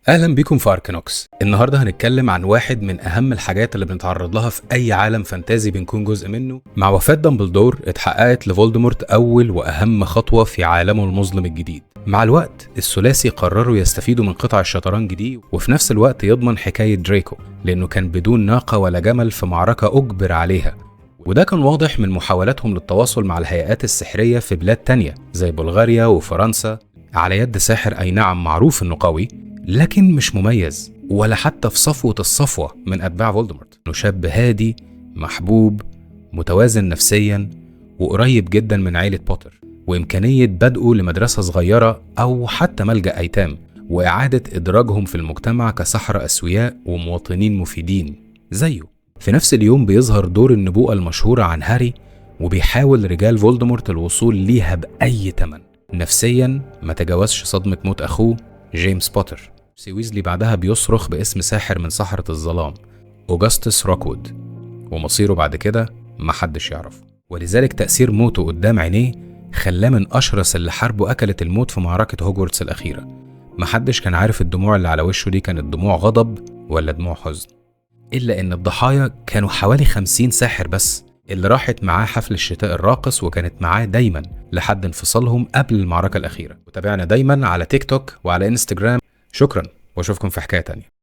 اهلا بيكم في اركانوكس. النهارده هنتكلم عن واحد من اهم الحاجات اللي بنتعرض لها في اي عالم فانتازي بنكون جزء منه. مع وفاة دامبلدور اتحققت لفولدمورت اول واهم خطوه في عالمه المظلم الجديد. مع الوقت الثلاثي قرروا يستفيدوا من قطع الشطرنج دي، وفي نفس الوقت يضمن حكايه دريكو، لانه كان بدون ناقه ولا جمل في معركه اجبر عليها. وده كان واضح من محاولاتهم للتواصل مع الهيئات السحريه في بلاد تانية زي بلغاريا وفرنسا، على يد ساحر اي نعم معروف انه قوي لكن مش مميز ولا حتى في صفوة الصفوة من أتباع فولدمورت. إنه شاب هادي محبوب متوازن نفسيا وقريب جدا من عائلة بوتر، وإمكانية بدءه لمدرسة صغيرة أو حتى ملجأ أيتام، وإعادة إدراجهم في المجتمع كسحرة أسوياء ومواطنين مفيدين زيه. في نفس اليوم بيظهر دور النبوءة المشهورة عن هاري، وبيحاول رجال فولدمورت الوصول ليها بأي تمن. نفسيا ما تجاوزش صدمة موت أخوه جيمس بوتر. ويزلي بعدها بيصرخ باسم ساحر من سحرة الظلام، أوغسطس روكوود، ومصيره بعد كده محدش يعرف. ولذلك تأثير موته قدام عينيه خلاه من أشرس اللي حاربوا أكلت الموت في معركة هوجورتس الأخيرة. محدش كان عارف الدموع اللي على وشه دي كانت دموع غضب ولا دموع حزن، إلا إن الضحايا كانوا حوالي 50 ساحر بس، اللي راحت معاه حفل الشتاء الراقص وكانت معاه دايما لحد انفصالهم قبل المعركة الأخيرة. وتابعنا دايما على تيك توك وعلى انستجرام. شكرا واشوفكم في حكاية تانية.